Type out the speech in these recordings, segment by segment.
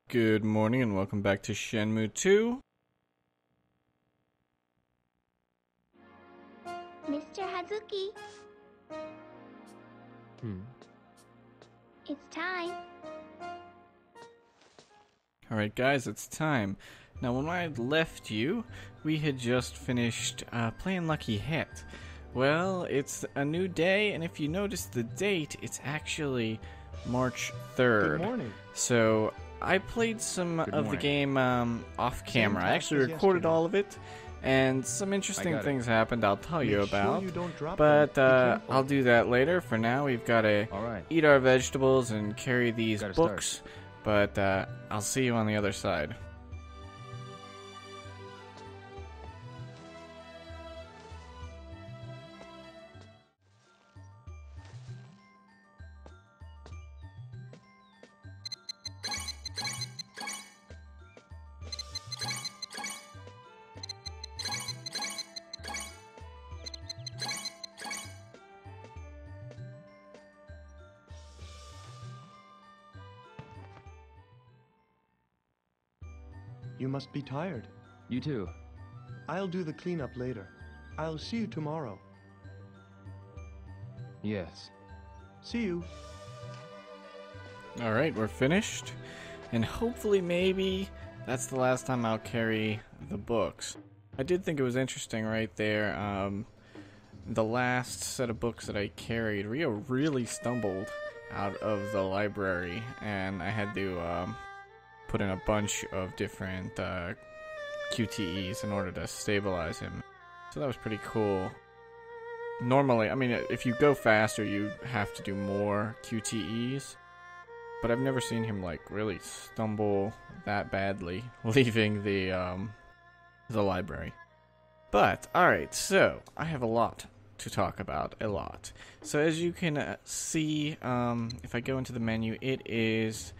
Good morning and welcome back to Shenmue 2. Mr. Hazuki, it's time. Alright guys, it's time. Now when I left you, we had just finished playing Lucky Hit. Well, it's a new day, and if you notice the date, it's actually March 3rd. Good morning. So I played some of the game off camera. I actually recorded all of it, and some interesting things happened I'll tell you about. But I'll do that later. For now, we've got to eat our vegetables and carry these books. But I'll see you on the other side. You must be tired. You too. I'll do the cleanup later. I'll see you tomorrow. Yes. See you. Alright, we're finished. And hopefully maybe that's the last time I'll carry the books. I did think it was interesting right there. The last set of books that I carried, Rio really stumbled out of the library, and I had to put in a bunch of different QTEs in order to stabilize him. So that was pretty cool. Normally, I mean, if you go faster, you have to do more QTEs. But I've never seen him, like, really stumble that badly leaving the library. But, alright, so, I have a lot to talk about. A lot. So, as you can see, if I go into the menu, it is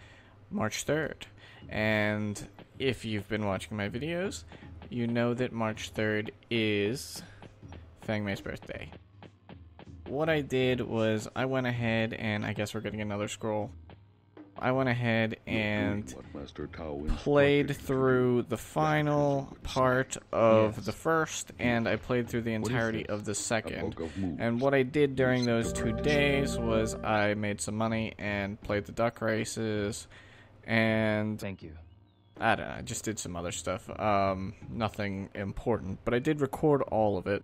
March 3rd. And if you've been watching my videos, you know that March 3rd is Fangmei's birthday. What I did was I went ahead and I guess we're getting another scroll. I went ahead and played through the final part of the first, and I played through the entirety of the second. And what I did during those 2 days was I made some money and played the duck races. And thank you. I don't know, I just did some other stuff. Nothing important, but I did record all of it.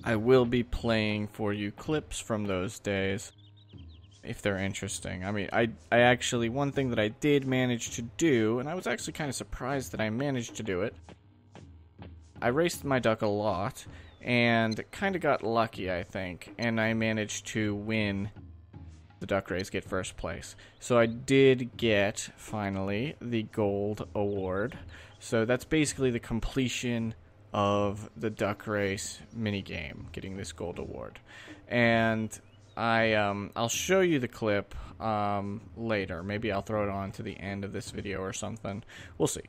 I will be playing for you clips from those days, if they're interesting. I mean, I actually, one thing that I did manage to do, and I was actually kind of surprised that I managed to do it, I raced my duck a lot, and kind of got lucky, I think, and I managed to win the duck race, get first place. So I did get, finally, the gold award. So that's basically the completion of the duck race minigame, getting this gold award. And I'll show you the clip later. Maybe I'll throw it on to the end of this video or something. We'll see.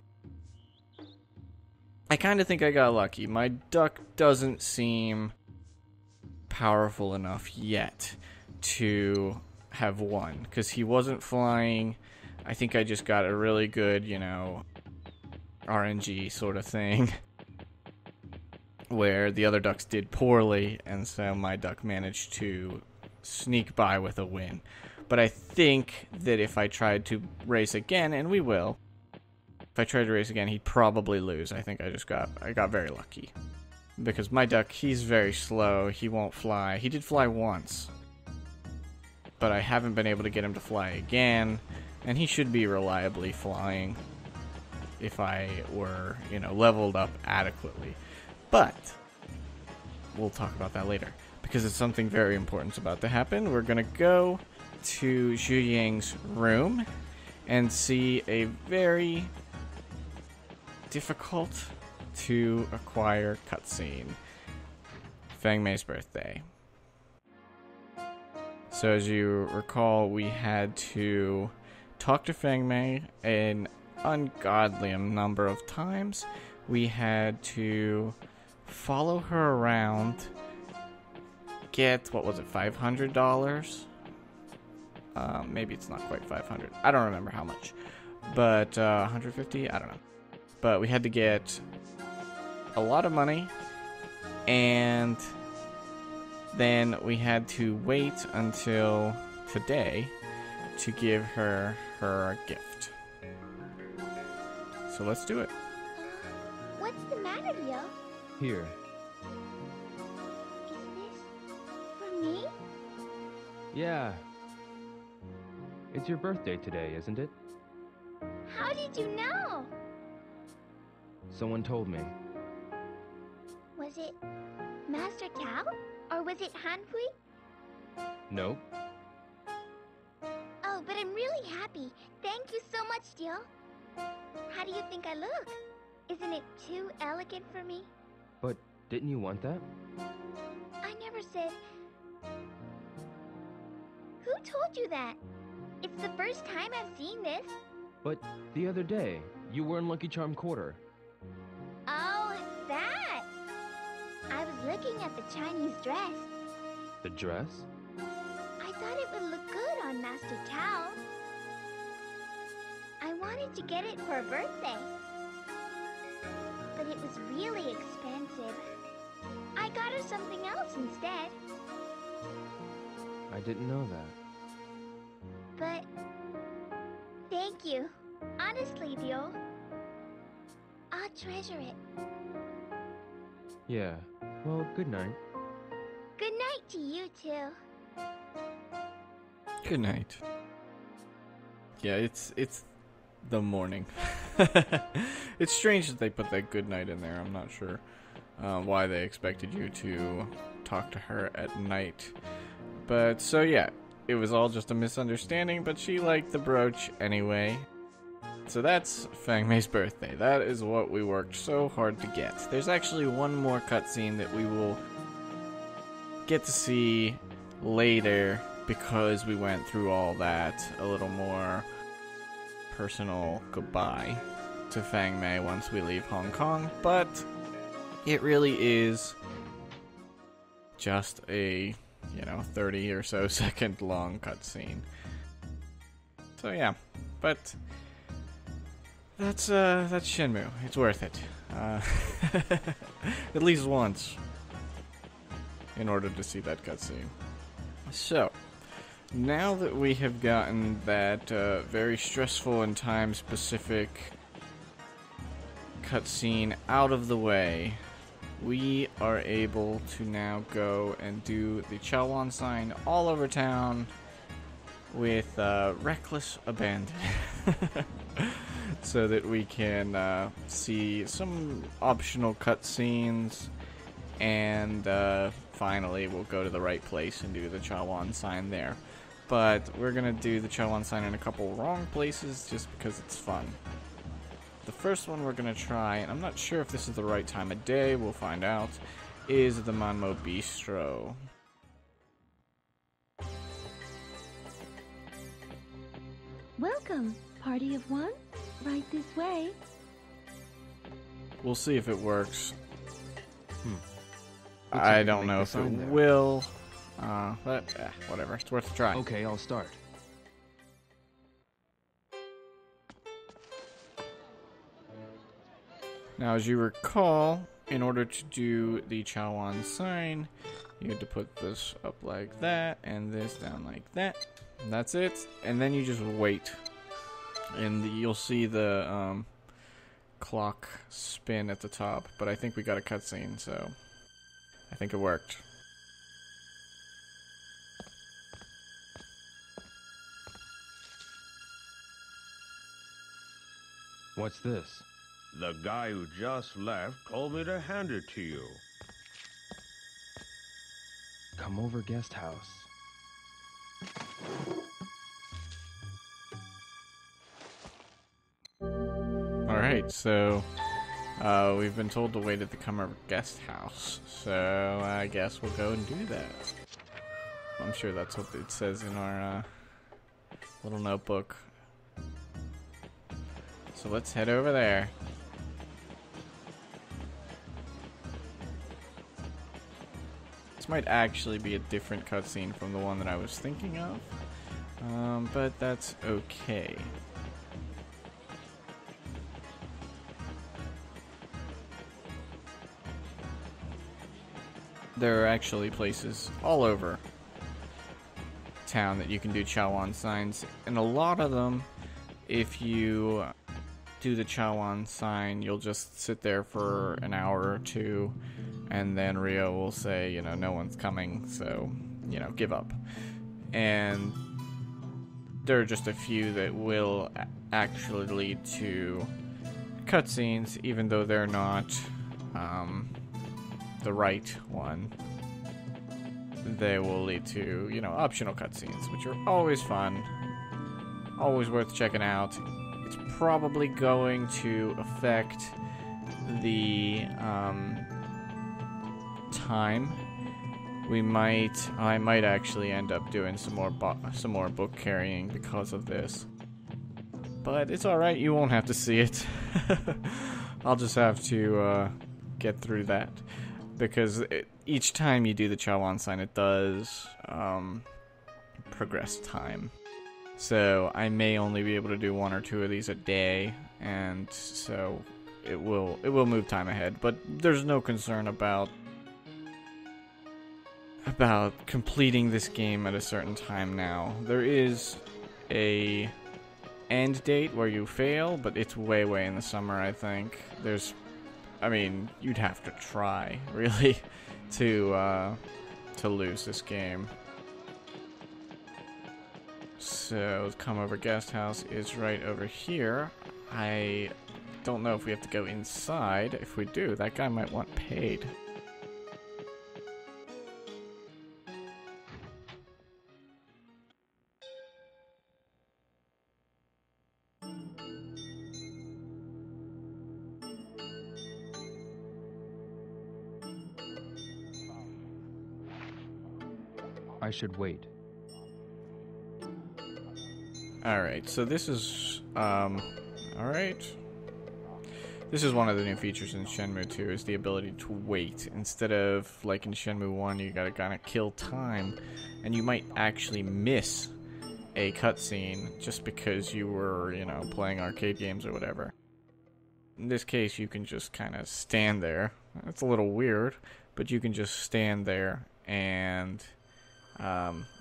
I kind of think I got lucky. My duck doesn't seem powerful enough yet to have won, because he wasn't flying. I think I just got a really good, you know, RNG sort of thing where the other ducks did poorly, and so my duck managed to sneak by with a win. But I think that if I tried to race again, and we will, if I tried to race again, he'd probably lose. I think I got very lucky, because my duck, he's very slow. He won't fly. He did fly once, but I haven't been able to get him to fly again, and he should be reliably flying if I were, you know, leveled up adequately. But we'll talk about that later, because it's something very important's about to happen. We're gonna go to Zhu Yang's room and see a very difficult to acquire cutscene. Fangmei's birthday. So as you recall, we had to talk to Fangmei an ungodly number of times. We had to follow her around, get, what was it, $500? Maybe it's not quite 500. I don't remember how much. But 150? I don't know. But we had to get a lot of money, and then we had to wait until today to give her her gift. So let's do it. What's the matter, Dio? Here. Is this for me? Yeah. It's your birthday today, isn't it? How did you know? Someone told me. Was it Master Tao? Or was it Hanhui? Nope. Oh, but I'm really happy. Thank you so much, Dio. How do you think I look? Isn't it too elegant for me? But didn't you want that? I never said... Who told you that? It's the first time I've seen this. But the other day, you were in Lucky Charm Quarter. Oh, that! I was looking at the Chinese dress. The dress? I thought it would look good on Master Tao. I wanted to get it for a birthday. But it was really expensive. I got her something else instead. I didn't know that. But... thank you. Honestly, Dio. I'll treasure it. Yeah. Well, good night. Good night to you, too. Good night. Yeah, it's the morning. It's strange that they put that good night in there. I'm not sure why they expected you to talk to her at night. But, so yeah, it was all just a misunderstanding, but she liked the brooch anyway. So that's Fangmei's birthday. That is what we worked so hard to get. There's actually one more cutscene that we will get to see later because we went through all that, a little more personal goodbye to Fangmei once we leave Hong Kong, but it really is just a, 30 or so second long cutscene. So yeah, but that's Shenmue. It's worth it. At least once in order to see that cutscene. So, now that we have gotten that very stressful and time-specific cutscene out of the way, we are able to now go and do the Chaolan sign all over town with reckless abandon. So that we can see some optional cutscenes, and finally we'll go to the right place and do the Chaolan sign there. But we're gonna do the Chaolan sign in a couple wrong places just because it's fun. The first one we're gonna try, and I'm not sure if this is the right time of day, we'll find out, is the Manmo Bistro. Welcome, party of one. Right this way. We'll see if it works. Looks I like don't we know make if the it sign there. will, but whatever, it's worth a try. Okay, I'll start. Now, as you recall, in order to do the Chaolan sign, you had to put this up like that, and this down like that. And that's it. And then you just wait. And you'll see the clock spin at the top. But I think we got a cutscene, so I think it worked. What's this? The guy who just left told me to hand it to you. Come over guest house. Alright, so we've been told to wait at the Comer guest house. So I guess we'll go and do that. I'm sure that's what it says in our little notebook. So let's head over there. This might actually be a different cutscene from the one that I was thinking of. but that's okay. There are actually places all over town that you can do Chawan signs, and a lot of them, if you do the Chawan sign, you'll just sit there for an hour or two, and then Rio will say, you know, no one's coming, so, you know, give up. And there are just a few that will actually lead to cutscenes, even though they're not the right one. They will lead to, you know, optional cutscenes, which are always fun, always worth checking out. It's probably going to affect the time. I might actually end up doing some more book carrying because of this, but it's all right. You won't have to see it. I'll just have to get through that, because each time you do the Chawan sign, it does progress time. So I may only be able to do 1 or 2 of these a day, and so it will move time ahead. But there's no concern about completing this game at a certain time now. There is a end date where you fail, but it's way in the summer, I think. I mean, you'd have to try, really, to lose this game. So, Come Over Guest House is right over here. I don't know if we have to go inside. If we do, that guy might want paid. I should wait. Alright, so this is, alright. This is one of the new features in Shenmue 2, is the ability to wait. Instead of, like in Shenmue 1, you gotta kinda kill time, and you might actually miss a cutscene just because you were, you know, playing arcade games or whatever. In this case, you can just kinda stand there. It's a little weird, but you can just stand there and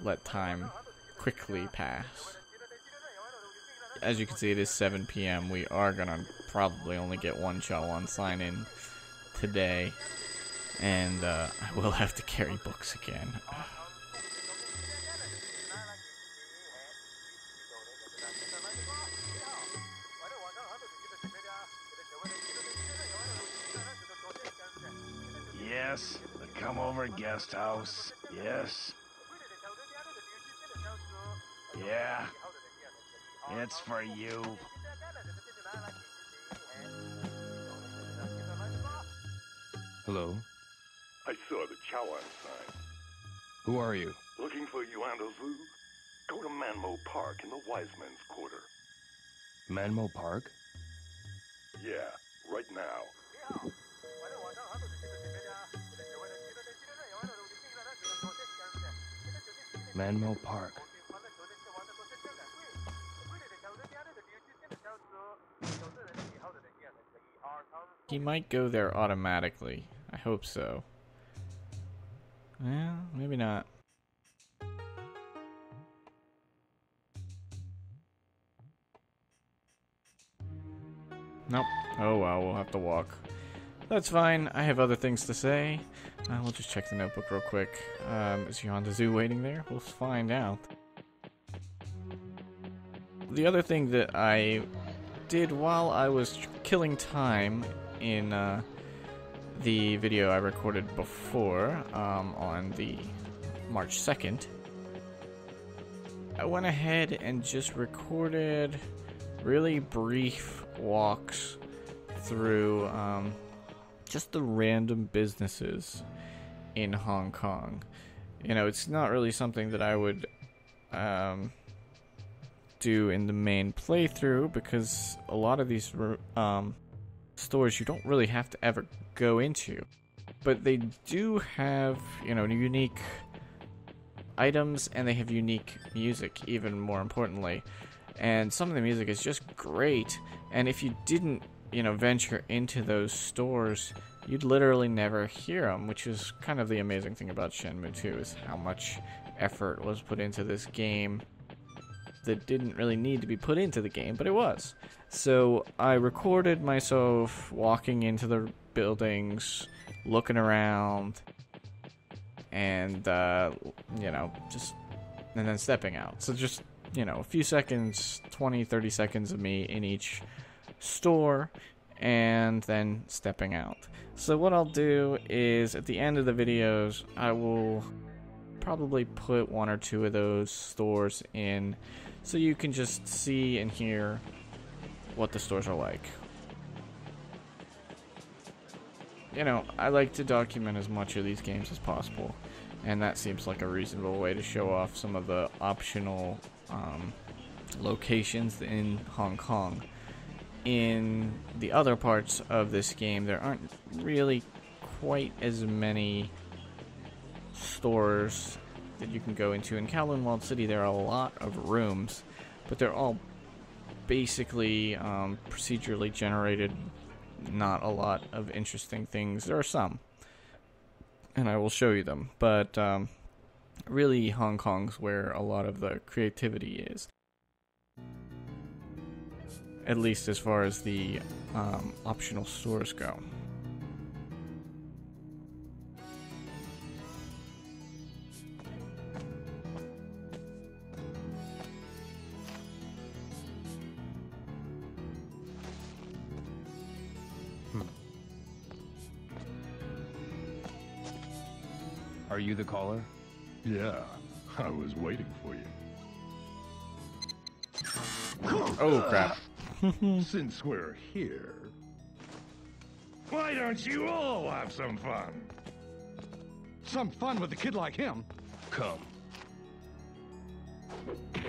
let time quickly pass. As you can see, it is 7 p.m. We are gonna probably only get 1 Chawan sign in today, and I will have to carry books again. Yes, the Come Over Guest House. Yes. Yeah. It's for you. Hello? I saw the Chawan sign. Who are you? Looking for Yuanda Zhu? Go to Manmo Park in the Wise Men's Quarter. Manmo Park? Yeah, right now. Manmo Park. He might go there automatically. I hope so. Well, maybe not. Nope. Oh well, we'll have to walk. That's fine. I have other things to say. We'll just check the notebook real quick. Is Yuanda Zhu waiting there? We'll find out. The other thing that I did while I was killing time in the video I recorded before on the March 2nd, I went ahead and just recorded really brief walks through just the random businesses in Hong Kong. You know, it's not really something that I would do in the main playthrough, because a lot of these stores you don't really have to ever go into, but they do have, you know, unique items, and they have unique music, even more importantly. And some of the music is just great, and if you didn't, venture into those stores, you'd literally never hear them, which is kind of the amazing thing about Shenmue 2, is how much effort was put into this game that didn't really need to be put into the game, but it was. So I recorded myself walking into the buildings, looking around, and, just, and then stepping out. So just, a few seconds, 20, 30 seconds of me in each store, and then stepping out. So what I'll do is, at the end of the videos, I will probably put one or two of those stores in, so you can just see and hear what the stores are like. I like to document as much of these games as possible, and that seems like a reasonable way to show off some of the optional locations in Hong Kong. In the other parts of this game, there aren't really quite as many stores that you can go into. In Kowloon Walled City, there are a lot of rooms, but they're all basically procedurally generated. Not a lot of interesting things. There are some, and I will show you them, but really Hong Kong's where a lot of the creativity is, at least as far as the optional stores go. Are you the caller? Yeah, I was waiting for you. Oh crap. Since we're here, why don't you all have some fun? Some fun with a kid like him. Come.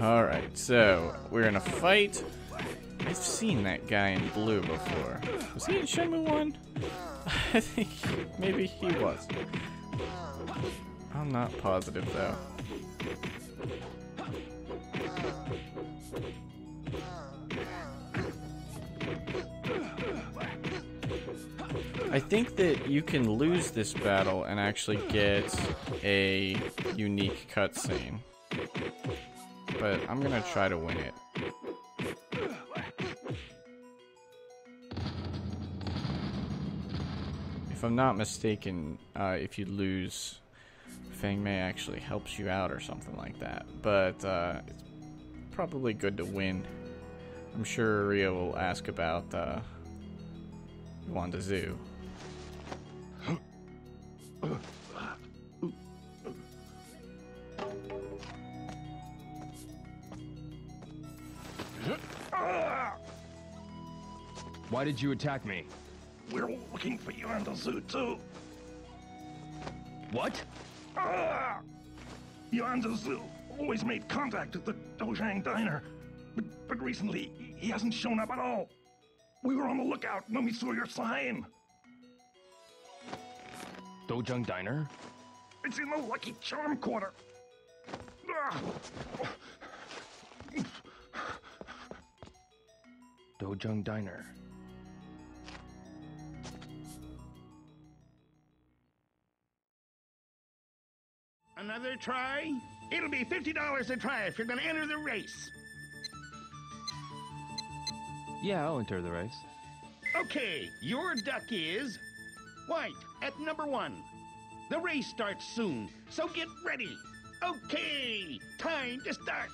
Alright, so we're in a fight. I've seen that guy in blue before. Was he in Shenmue 1? I think maybe he was. I'm not positive though. I think that you can lose this battle and actually get a unique cutscene. But I'm gonna try to win it. If I'm not mistaken, if you lose, Fangmei actually helps you out or something like that. But it's probably good to win. I'm sure Rio will ask about Yuanda Zhu. Why did you attack me? We're looking for Yuanda Zhu too. What? Yuanda Zhu always made contact at the Dojang Diner, but recently he hasn't shown up at all. We were on the lookout when we saw your sign. Dojang Diner? It's in the Lucky Charm Quarter. Dojang Diner. Another try? It'll be $50 a try if you're gonna enter the race. Yeah, I'll enter the race. Okay, your duck is white at number 1. The race starts soon, so get ready. Okay, time to start.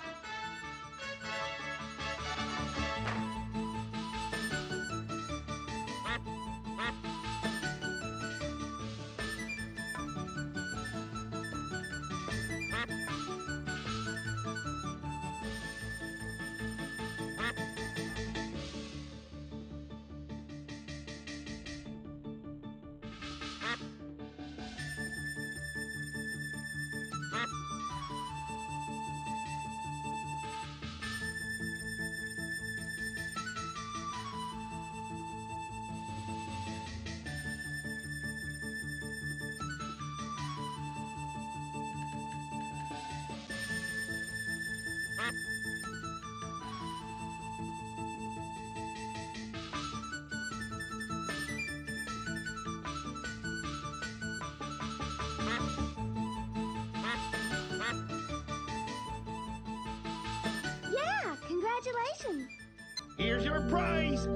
Congratulations! Here's your prize.